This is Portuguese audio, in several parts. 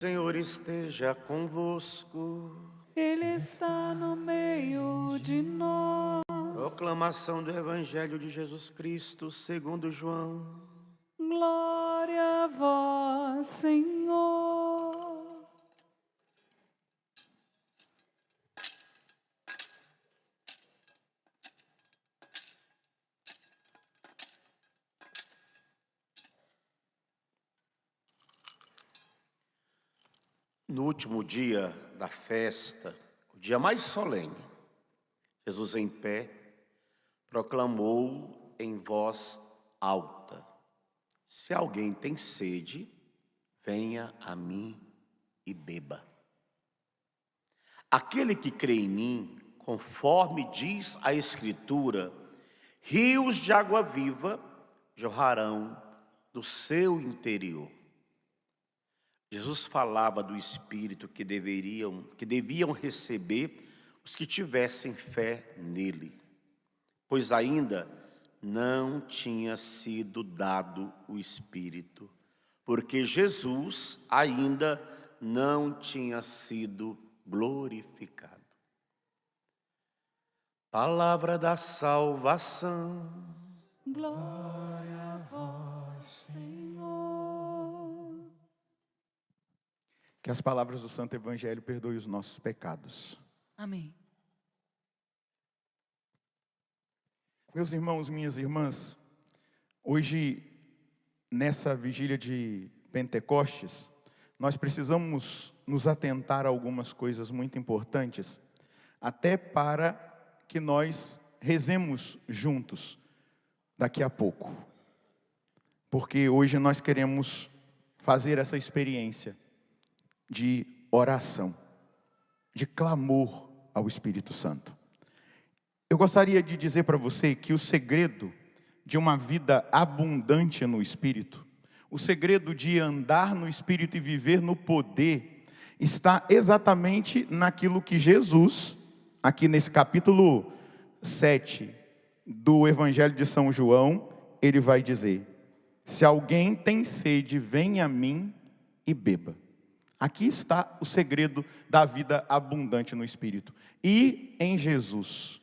Senhor esteja convosco. Ele está no meio de nós. Proclamação do Evangelho de Jesus Cristo segundo João. Glória a vós, Senhor. No último dia da festa, o dia mais solene, Jesus em pé proclamou em voz alta: se alguém tem sede, venha a mim e beba. Aquele que crê em mim, conforme diz a Escritura, rios de água viva jorrarão do seu interior. Jesus falava do Espírito que deviam receber os que tivessem fé nele, pois ainda não tinha sido dado o Espírito, porque Jesus ainda não tinha sido glorificado. Palavra da salvação. Glória a vós, Senhor. Que as palavras do Santo Evangelho perdoem os nossos pecados. Amém. Meus irmãos, minhas irmãs, hoje, nessa vigília de Pentecostes, nós precisamos nos atentar a algumas coisas muito importantes, até para que nós rezemos juntos daqui a pouco. Porque hoje nós queremos fazer essa experiência de oração, de clamor ao Espírito Santo. Eu gostaria de dizer para você que o segredo de uma vida abundante no Espírito, o segredo de andar no Espírito e viver no poder, está exatamente naquilo que Jesus, aqui nesse capítulo 7 do Evangelho de São João, ele vai dizer: se alguém tem sede, venha a mim e beba. Aqui está o segredo da vida abundante no Espírito. E em Jesus,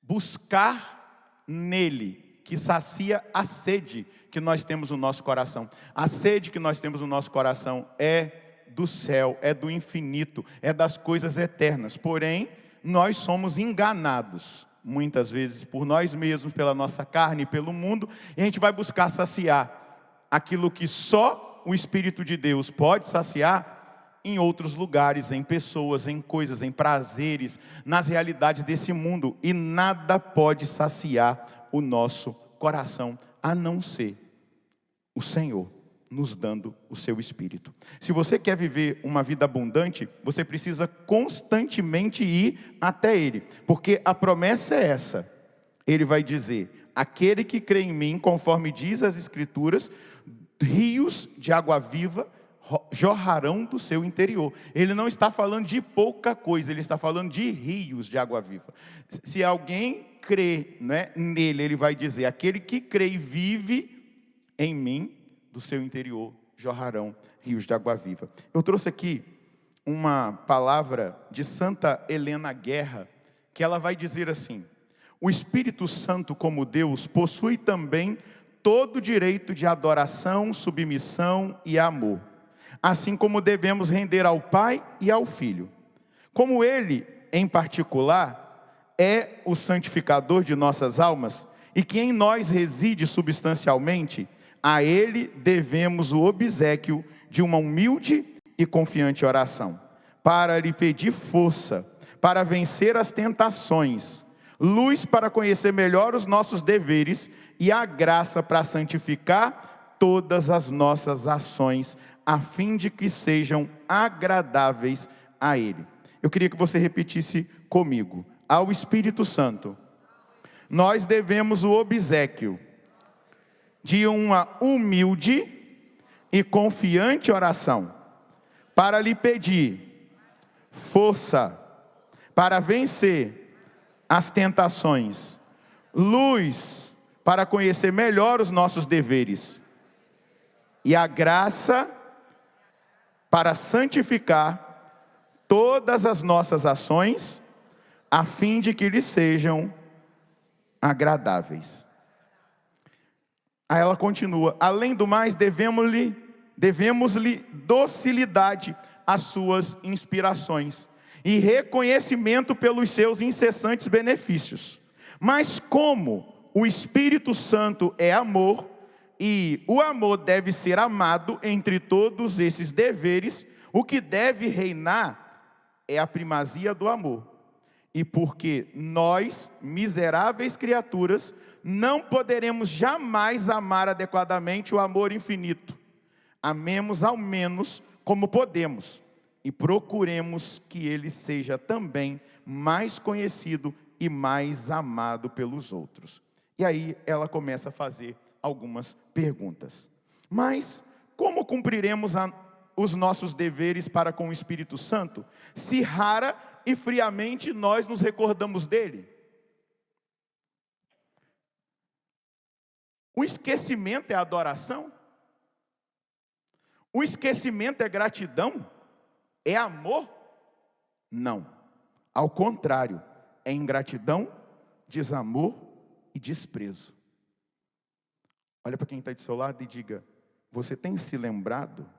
buscar nele, que sacia a sede que nós temos no nosso coração. A sede que nós temos no nosso coração é do céu, é do infinito, é das coisas eternas. Porém, nós somos enganados, muitas vezes, por nós mesmos, pela nossa carne e pelo mundo, e a gente vai buscar saciar aquilo que só o Espírito de Deus pode saciar em outros lugares, em pessoas, em coisas, em prazeres, nas realidades desse mundo. E nada pode saciar o nosso coração, a não ser o Senhor nos dando o seu Espírito. Se você quer viver uma vida abundante, você precisa constantemente ir até Ele, porque a promessa é essa. Ele vai dizer: aquele que crê em mim, conforme diz as Escrituras, rios de água viva jorrarão do seu interior. Ele não está falando de pouca coisa, ele está falando de rios de água viva. Se alguém crê, nele, ele vai dizer: aquele que crê e vive em mim, do seu interior jorrarão rios de água viva. Eu trouxe aqui uma palavra de Santa Helena Guerra, que ela vai dizer assim: o Espírito Santo, como Deus, possui também todo o direito de adoração, submissão e amor, assim como devemos render ao Pai e ao Filho. Como Ele, em particular, é o santificador de nossas almas, e que em nós reside substancialmente, a Ele devemos o obséquio de uma humilde e confiante oração, para lhe pedir força, para vencer as tentações, luz para conhecer melhor os nossos deveres e a graça para santificar todas as nossas ações, a fim de que sejam agradáveis a Ele. Eu queria que você repetisse comigo: ao Espírito Santo, nós devemos o obséquio de uma humilde e confiante oração, para lhe pedir força para vencer as tentações, luz para conhecer melhor os nossos deveres, e a graça para santificar todas as nossas ações, a fim de que sejam agradáveis a Ele. Eu queria que você repetisse comigo: ao Espírito Santo, nós devemos o obséquio de uma humilde e confiante oração, para lhe pedir força para vencer as tentações, luz para conhecer melhor os nossos deveres, e a graça para santificar todas as nossas ações, a fim de que lhe sejam agradáveis. Aí ela continua: além do mais, devemos-lhe docilidade às suas inspirações e reconhecimento pelos seus incessantes benefícios. Mas como o Espírito Santo é amor, e o amor deve ser amado entre todos esses deveres, o que deve reinar é a primazia do amor. E porque nós, miseráveis criaturas, não poderemos jamais amar adequadamente o amor infinito. Amemos ao menos como podemos, e procuremos que ele seja também mais conhecido e mais amado pelos outros. E aí ela começa a fazer algumas perguntas. Mas como cumpriremos os nossos deveres para com o Espírito Santo, se rara e friamente nós nos recordamos dele? O esquecimento é adoração? O esquecimento é gratidão? É amor? Não. Ao contrário, é ingratidão, desamor e desprezo. Olha para quem está do seu lado e diga: você tem se lembrado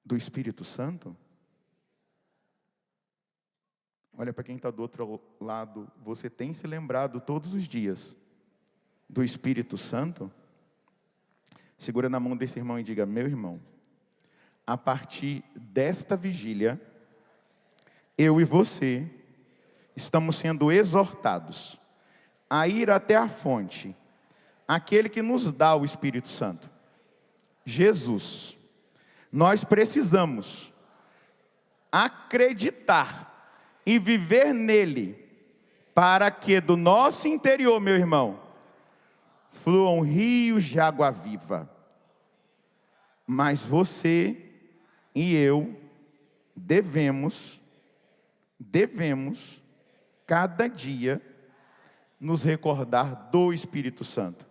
do Espírito Santo? Olha para quem está do outro lado: você tem se lembrado todos os dias do Espírito Santo? Segura na mão desse irmão e diga: meu irmão, a partir desta vigília, eu e você estamos sendo exortados a ir até a fonte, aquele que nos dá o Espírito Santo, Jesus. Nós precisamos acreditar e viver nele, para que do nosso interior, meu irmão, fluam rios de água viva. Mas você e eu devemos cada dia nos recordar do Espírito Santo,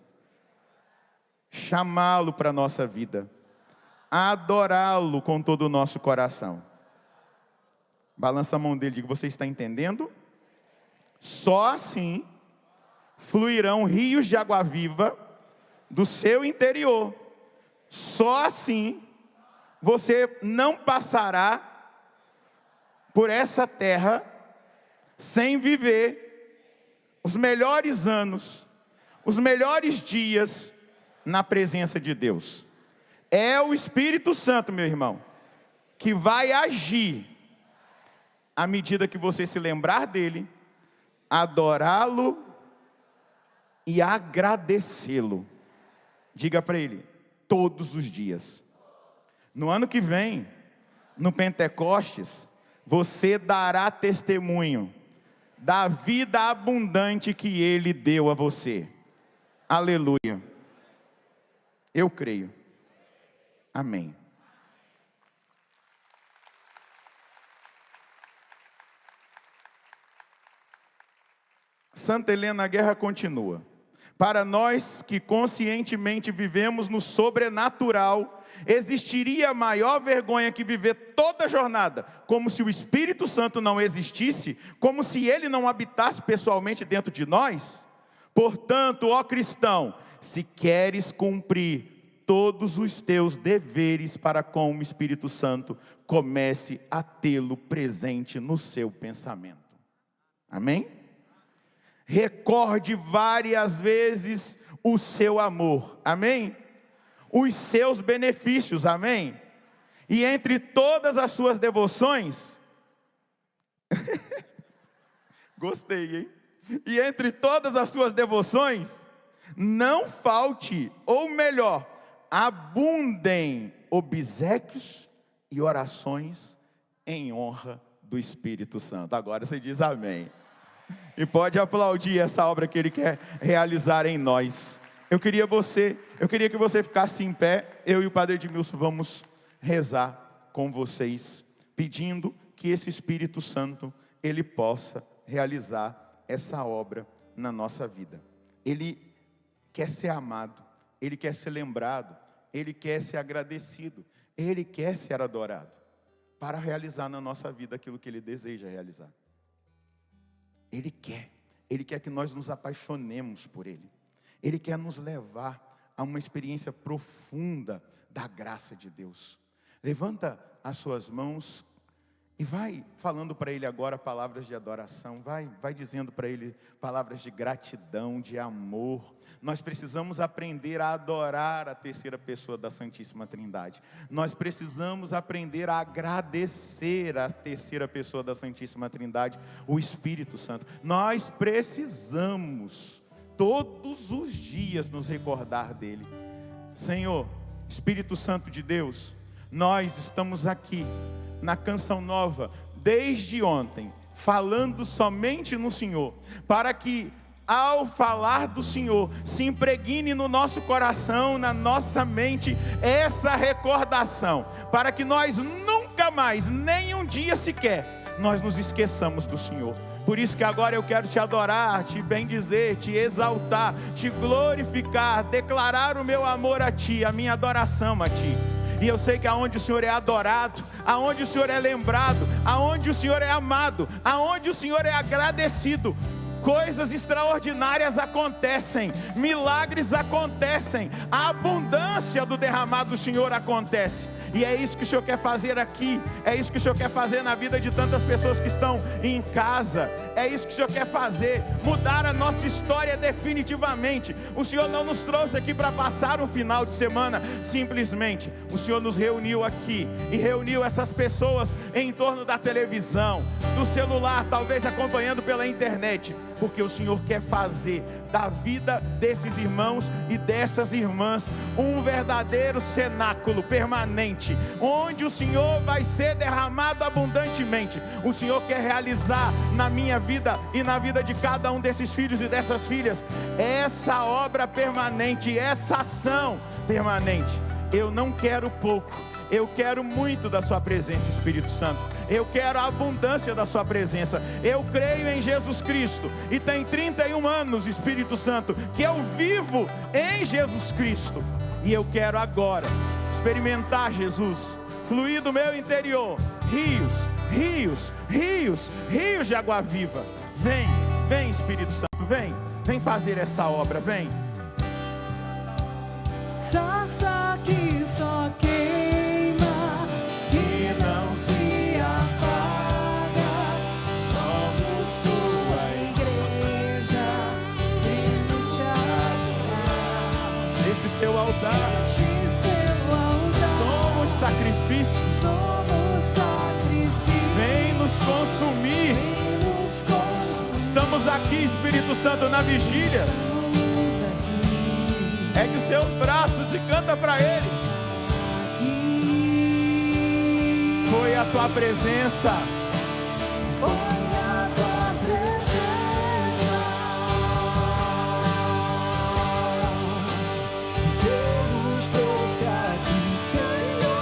chamá-lo para a nossa vida, adorá-lo com todo o nosso coração. Balança a mão dele e diga: você está entendendo? Só assim fluirão rios de água viva do seu interior. Só assim você não passará por essa terra sem viver os melhores anos, os melhores dias na presença de Deus. É o Espírito Santo, meu irmão, que vai agir à medida que você se lembrar dele, adorá-lo e agradecê-lo. Diga para ele: todos os dias. No ano que vem, no Pentecostes, você dará testemunho da vida abundante que ele deu a você. Aleluia. Eu creio. Amém. Santa Helena Guerra continua: para nós que conscientemente vivemos no sobrenatural, existiria maior vergonha que viver toda a jornada como se o Espírito Santo não existisse, como se ele não habitasse pessoalmente dentro de nós? Portanto, ó cristão, se queres cumprir todos os teus deveres para com o Espírito Santo, comece a tê-lo presente no seu pensamento. Amém? Recorde várias vezes o seu amor, amém? Os seus benefícios, amém? E entre todas as suas devoções, gostei, hein? E entre todas as suas devoções, não falte, ou melhor, abundem obséquios e orações em honra do Espírito Santo. Agora você diz amém. E pode aplaudir essa obra que ele quer realizar em nós. Eu queria que você ficasse em pé. Eu e o Padre Edmilson vamos rezar com vocês, pedindo que esse Espírito Santo, ele possa realizar essa obra na nossa vida. Ele quer ser amado, ele quer ser lembrado, Ele quer ser agradecido, Ele quer ser adorado, para realizar na nossa vida aquilo que Ele deseja realizar. Ele quer que nós nos apaixonemos por Ele. Ele quer nos levar a uma experiência profunda da graça de Deus. Levanta as suas mãos e vai falando para Ele agora palavras de adoração, vai dizendo para Ele palavras de gratidão, de amor. Nós precisamos aprender a adorar a terceira pessoa da Santíssima Trindade. Nós precisamos aprender a agradecer a terceira pessoa da Santíssima Trindade, o Espírito Santo. Nós precisamos todos os dias nos recordar dele. Senhor, Espírito Santo de Deus, nós estamos aqui na Canção Nova desde ontem, falando somente no Senhor, para que ao falar do Senhor, se impregne no nosso coração, na nossa mente, essa recordação, para que nós nunca mais, nem um dia sequer, nós nos esqueçamos do Senhor. Por isso que agora eu quero te adorar, te bendizer, te exaltar, te glorificar, declarar o meu amor a Ti, a minha adoração a Ti. E eu sei que aonde o Senhor é adorado, aonde o Senhor é lembrado, aonde o Senhor é amado, aonde o Senhor é agradecido, coisas extraordinárias acontecem, milagres acontecem, a abundância do derramado do Senhor acontece. E é isso que o Senhor quer fazer aqui, é isso que o Senhor quer fazer na vida de tantas pessoas que estão em casa, é isso que o Senhor quer fazer, mudar a nossa história definitivamente. O Senhor não nos trouxe aqui para passar um final de semana, simplesmente, o Senhor nos reuniu aqui, e reuniu essas pessoas em torno da televisão, do celular, talvez acompanhando pela internet, porque o Senhor quer fazer da vida desses irmãos e dessas irmãs um verdadeiro cenáculo permanente, onde o Senhor vai ser derramado abundantemente. O Senhor quer realizar na minha vida e na vida de cada um desses filhos e dessas filhas essa obra permanente, essa ação permanente. Eu não quero pouco, eu quero muito da sua presença, Espírito Santo. Eu quero a abundância da sua presença. Eu creio em Jesus Cristo, e tem 31 anos, Espírito Santo, que eu vivo em Jesus Cristo, e eu quero agora experimentar Jesus, fluir do meu interior, rios, rios, rios, rios de água viva. Vem Espírito Santo, vem fazer essa obra, vem. Sarça que só queima, que não se apaga, somos tua igreja, vem nos te adorar. Esse seu altar, somos sacrifício, vem nos consumir. Estamos aqui, Espírito Santo, na vigília. Ergue os seus braços e canta para Ele. Foi a tua presença, foi a tua presença, que nos trouxe aqui, Senhor.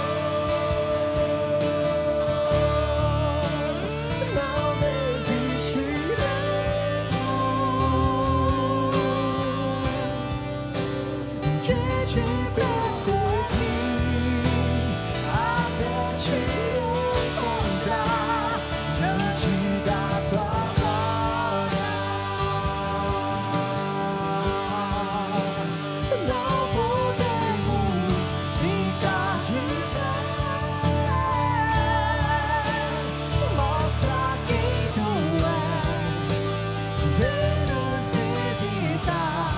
Não desistiremos de te perseguir até te encontrar diante da tua glória. Não podemos ficar de pé. Mostra quem tu és, vem nos visitar,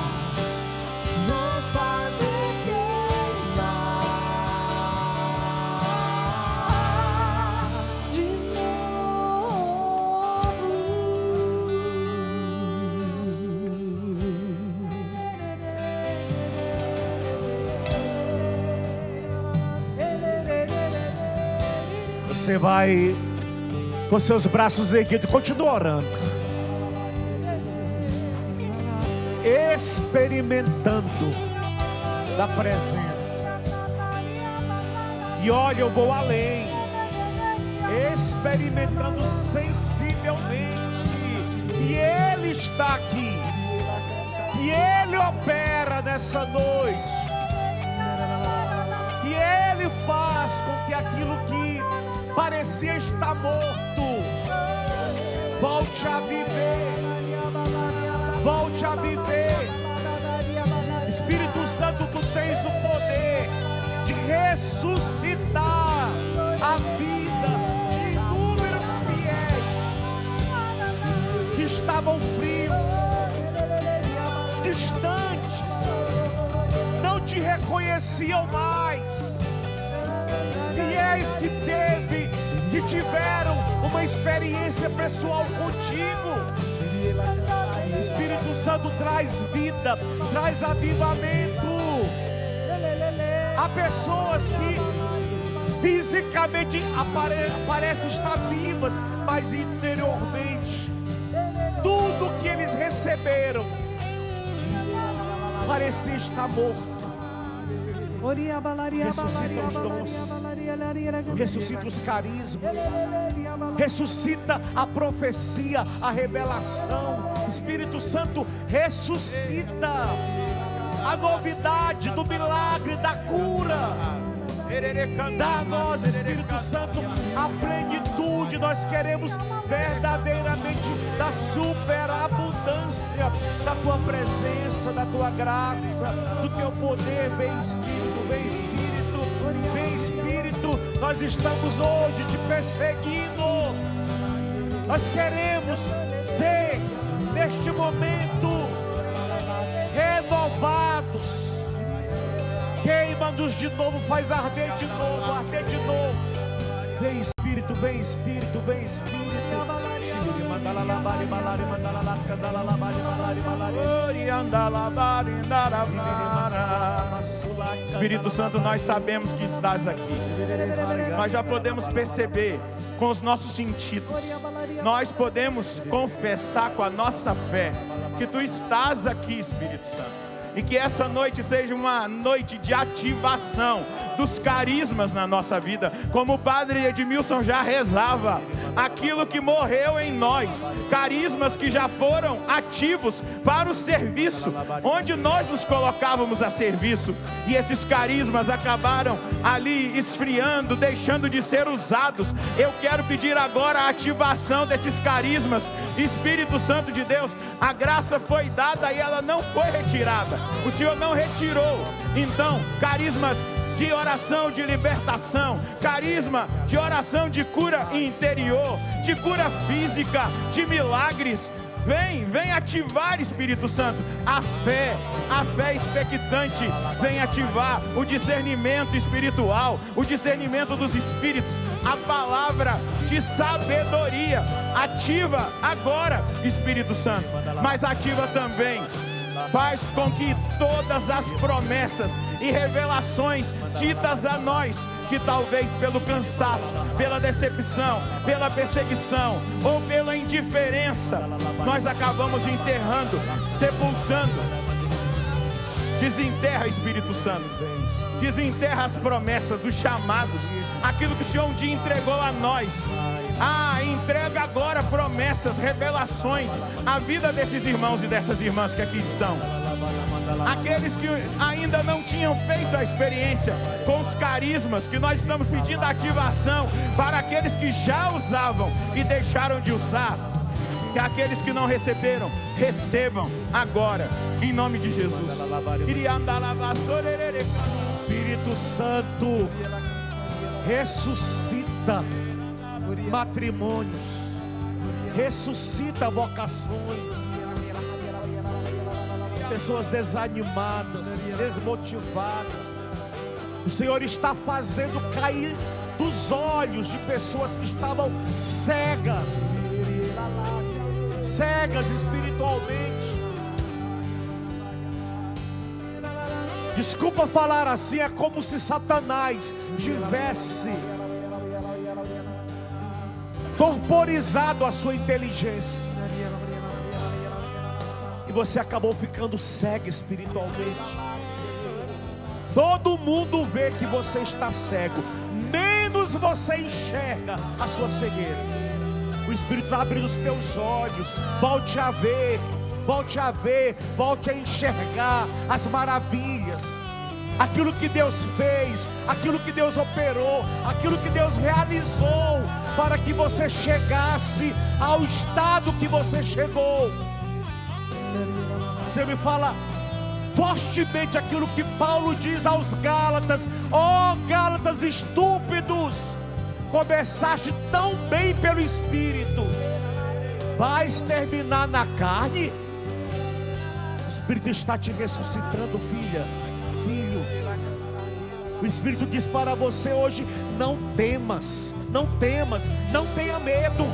nos fazer queimar de novo. Você vai com seus braços erguidos, continua orando, experimentando da presença. E olha, eu vou além, experimentando sensivelmente que Ele está aqui, que Ele opera nessa noite. Ele faz com que aquilo que parecia estar morto volte a viver. Volte a viver. Espírito Santo, tu tens o poder de ressuscitar a vida de inúmeros fiéis que estavam frios, distantes, não te reconheciam mais. Fiéis que tiveram uma experiência pessoal contigo. Espírito Santo traz vida, traz avivamento. Há pessoas que fisicamente parecem estar vivas, mas interiormente tudo que eles receberam parecia estar morto. Ressuscita os dons, ressuscita os carismas, ressuscita a profecia, a revelação. Espírito Santo, ressuscita a novidade do milagre, da cura. Dá a nós, Espírito Santo, a plenitude. Nós queremos verdadeiramente da superabundância da tua presença, da tua graça, do teu poder. Vem Espírito, vem Espírito, vem Espírito. Nós estamos hoje te perseguindo. Nós queremos ser neste momento renovados. Queima-nos de novo, faz arder de novo, arder de novo. Vem Espírito, vem Espírito, vem Espírito. Espírito Santo, nós sabemos que estás aqui. Nós já podemos perceber com os nossos sentidos. Nós podemos confessar com a nossa fé que tu estás aqui, Espírito Santo. E que essa noite seja uma noite de ativação dos carismas na nossa vida. Como o Padre Edmilson já rezava, aquilo que morreu em nós, carismas que já foram ativos para o serviço, onde nós nos colocávamos a serviço, e esses carismas acabaram ali esfriando, deixando de ser usados. Eu quero pedir agora a ativação desses carismas. Espírito Santo de Deus, a graça foi dada e ela não foi retirada. O Senhor não retirou. Então, carismas de oração, de libertação, carisma de oração de cura interior, de cura física, de milagres. Vem ativar, Espírito Santo, a fé expectante. Vem ativar o discernimento espiritual, o discernimento dos espíritos, a palavra de sabedoria. Ativa agora, Espírito Santo, mas ativa também. Faz com que todas as promessas e revelações ditas a nós, que talvez pelo cansaço, pela decepção, pela perseguição ou pela indiferença, nós acabamos enterrando, sepultando. Desenterra, Espírito Santo. Desenterra as promessas, os chamados, aquilo que o Senhor um dia entregou a nós. Entrega agora promessas, revelações à vida desses irmãos e dessas irmãs que aqui estão. Aqueles que ainda não tinham feito a experiência com os carismas, que nós estamos pedindo ativação para aqueles que já usavam e deixaram de usar. Que aqueles que não receberam, recebam agora, em nome de Jesus. Espírito Santo, ressuscita matrimônios, ressuscita vocações, pessoas desanimadas, desmotivadas. O Senhor está fazendo cair dos olhos de pessoas que estavam cegas espiritualmente. Desculpa falar assim, é como se Satanás tivesse corporizado a sua inteligência e você acabou ficando cego espiritualmente. Todo mundo vê que você está cego, menos você enxerga a sua cegueira. O Espírito vai abrir os teus olhos. Volte a ver, volte a enxergar as maravilhas. aquilo que Deus fez, aquilo que Deus operou, aquilo que Deus realizou, para que você chegasse ao estado que você chegou. Você me fala fortemente aquilo que Paulo diz aos Gálatas: ó Gálatas estúpidos, começaste tão bem pelo Espírito, vais terminar na carne? O Espírito está te ressuscitando, filha, filho. O Espírito diz para você hoje: não temas, não temas, não tenha medo,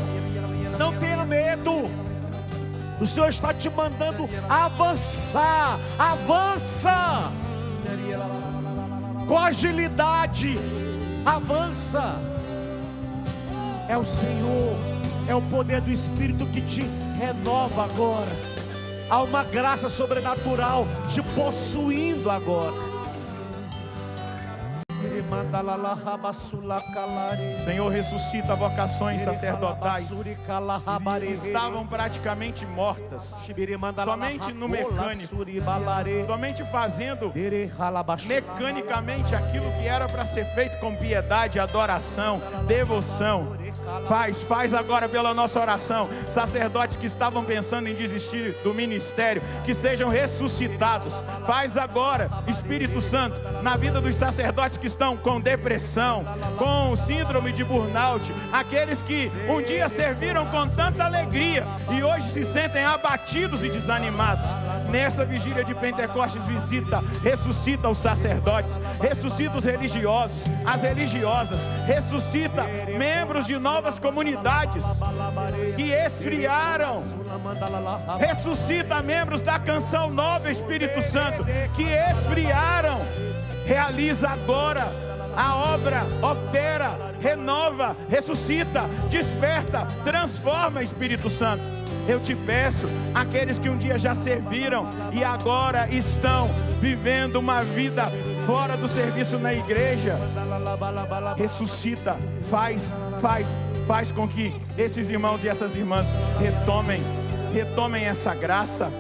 não tenha medo. O Senhor está te mandando avançar, avança, com agilidade, avança. É o Senhor, é o poder do Espírito que te renova agora. Há uma graça sobrenatural te possuindo agora. Senhor, ressuscita vocações sacerdotais que estavam praticamente mortas, somente no mecânico, somente fazendo mecanicamente aquilo que era para ser feito com piedade, adoração, devoção. Faz agora pela nossa oração. Sacerdotes que estavam pensando em desistir do ministério, que sejam ressuscitados. Faz agora, Espírito Santo, na vida dos sacerdotes que estão com depressão, com síndrome de burnout, aqueles que um dia serviram com tanta alegria e hoje se sentem abatidos e desanimados. Nessa vigília de Pentecostes, ressuscita os sacerdotes, ressuscita os religiosos, as religiosas, ressuscita membros de novas comunidades que esfriaram, ressuscita membros da Canção Nova, Espírito Santo, que esfriaram. Realiza agora a obra, opera, renova, ressuscita, desperta, transforma, Espírito Santo. Eu te peço, aqueles que um dia já serviram e agora estão vivendo uma vida fora do serviço na igreja, ressuscita, faz com que esses irmãos e essas irmãs retomem essa graça.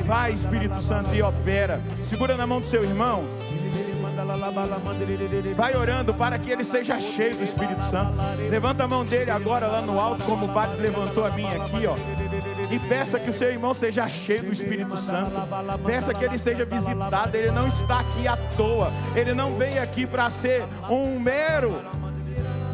Vai, Espírito Santo, e opera. Segura na mão do seu irmão. Vai orando para que ele seja cheio do Espírito Santo. Levanta a mão dele agora lá no alto, como o padre levantou a minha aqui, ó. E peça que o seu irmão seja cheio do Espírito Santo. Peça que ele seja visitado. Ele não está aqui à toa. Ele não veio aqui para ser um mero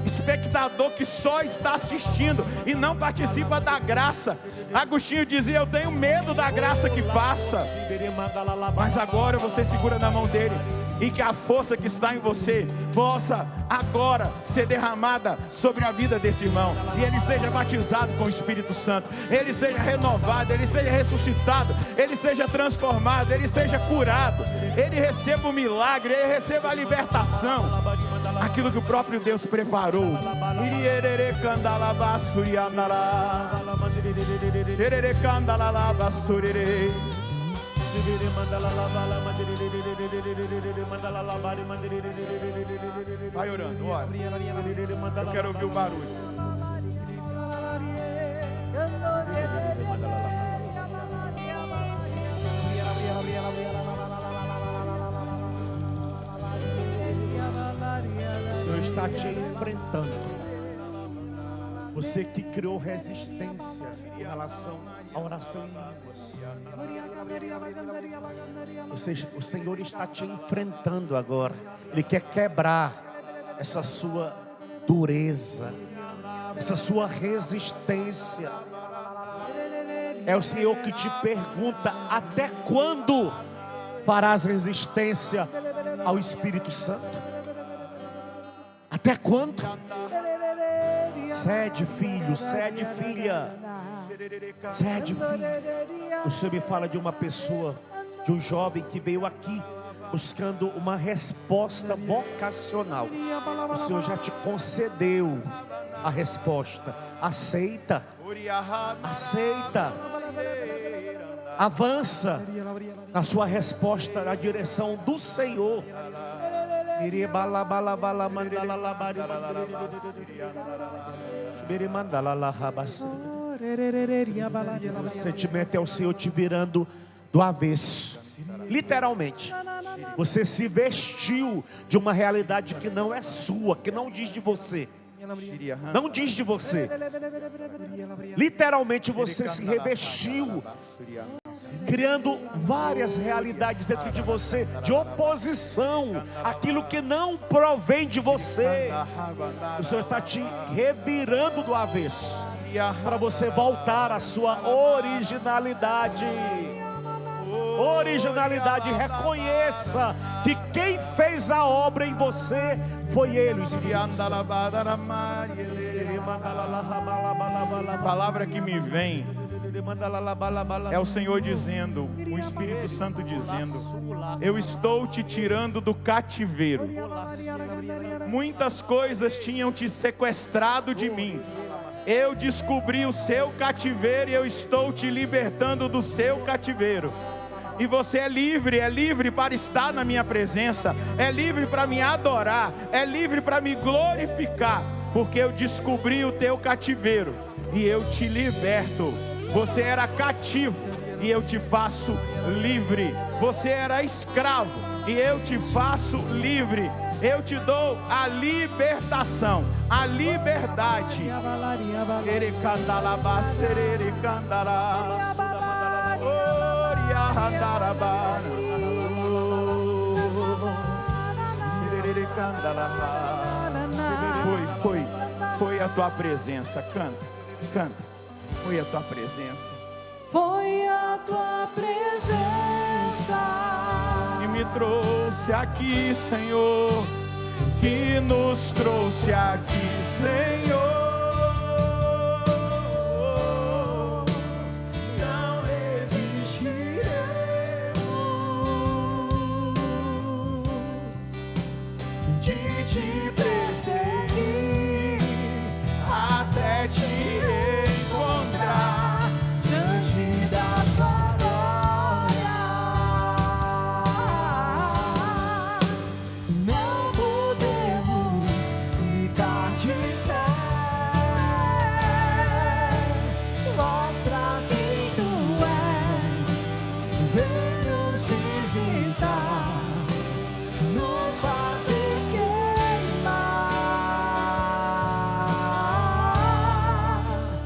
espectador que só está assistindo e não participa da graça. Agostinho dizia: eu tenho medo da graça que passa. Mas agora você segura na mão dele, e que a força que está em você possa agora ser derramada sobre a vida desse irmão, e ele seja batizado com o Espírito Santo, ele seja renovado, ele seja ressuscitado, ele seja transformado, ele seja curado, ele receba o milagre, ele receba a libertação, aquilo que o próprio Deus preparou. Vai orando, ora. Eu quero ouvir o barulho. O Senhor está te enfrentando. Você que criou resistência em relação à oração em línguas. O Senhor está te enfrentando agora. Ele quer quebrar essa sua dureza, essa sua resistência. É o Senhor que te pergunta: até quando farás resistência ao Espírito Santo? Até quando? Cede, filho, cede, filha. Cede, filho. O Senhor me fala de uma pessoa, de um jovem que veio aqui buscando uma resposta vocacional. O Senhor já te concedeu a resposta. Aceita. Aceita. Avança na sua resposta na direção do Senhor. O sentimento é o Senhor te virando do avesso. Literalmente. Você se vestiu de uma realidade que não é sua, que não diz de você. Não diz de você. Literalmente você se revestiu, criando várias realidades dentro de você, de oposição àquilo que não provém de você. O Senhor está te revirando do avesso, para você voltar à sua originalidade. Originalidade, reconheça que quem fez a obra em você foi Ele, o Espírito Santo. A palavra que me vem é o Senhor dizendo, o Espírito Santo dizendo: eu estou te tirando do cativeiro. Muitas coisas tinham te sequestrado de mim. Eu descobri o seu cativeiro e eu estou te libertando do seu cativeiro. E você é livre para estar na minha presença, é livre para me adorar, é livre para me glorificar, porque eu descobri o teu cativeiro e eu te liberto. Você era cativo e eu te faço livre. Você era escravo e eu te faço livre. Eu te dou a libertação, a liberdade. Foi a tua presença. Canta. Foi a tua presença. Foi a tua presença E me trouxe aqui, Senhor, que nos trouxe aqui, Senhor. Não resistiremos de te perseguir até te encontrar diante da tua glória. Não podemos ficar de pé. Mostra quem tu és. Vem nos visitar, nos fazer queimar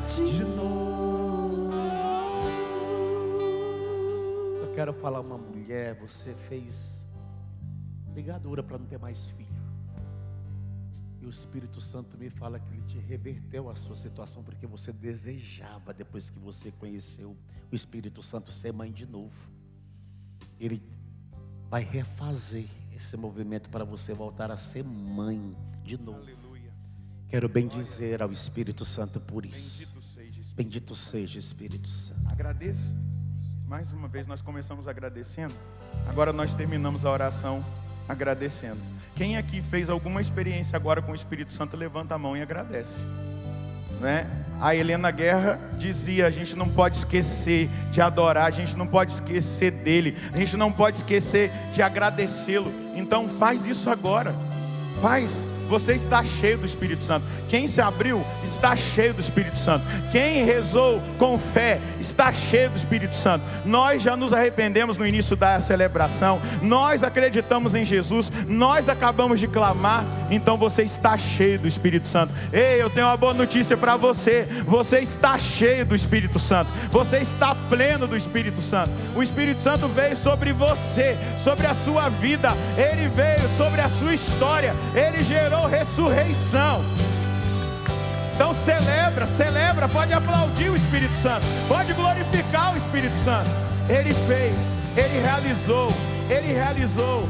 de novo. Eu quero falar uma mulher, você fez ligadura para não ter mais filho. E o Espírito Santo me fala que Ele te reverteu a sua situação, porque você desejava, depois que você conheceu o Espírito Santo, ser mãe de novo. Ele vai refazer esse movimento para você voltar a ser mãe de novo. Quero bendizer ao Espírito Santo por isso. Bendito seja, Espírito Santo. Agradeço. Mais uma vez nós começamos agradecendo. Agora nós terminamos a oração agradecendo. Quem aqui fez alguma experiência agora com o Espírito Santo, levanta a mão e agradece, né? A Helena Guerra dizia: a gente não pode esquecer de adorar, a gente não pode esquecer dele, a gente não pode esquecer de agradecê-lo. Então faz isso agora. Faz. Você está cheio do Espírito Santo. Quem se abriu está cheio do Espírito Santo. Quem rezou com fé está cheio do Espírito Santo. Nós já nos arrependemos no início da celebração. Nós acreditamos em Jesus. Nós acabamos de clamar. Então você está cheio do Espírito Santo. Ei, eu tenho uma boa notícia para você. Você está cheio do Espírito Santo. Você está pleno do Espírito Santo. O Espírito Santo veio sobre você, sobre a sua vida. Ele veio sobre a sua história. Ele gerou ressurreição. Então celebra, pode aplaudir o Espírito Santo, pode glorificar o Espírito Santo. Ele fez, ele realizou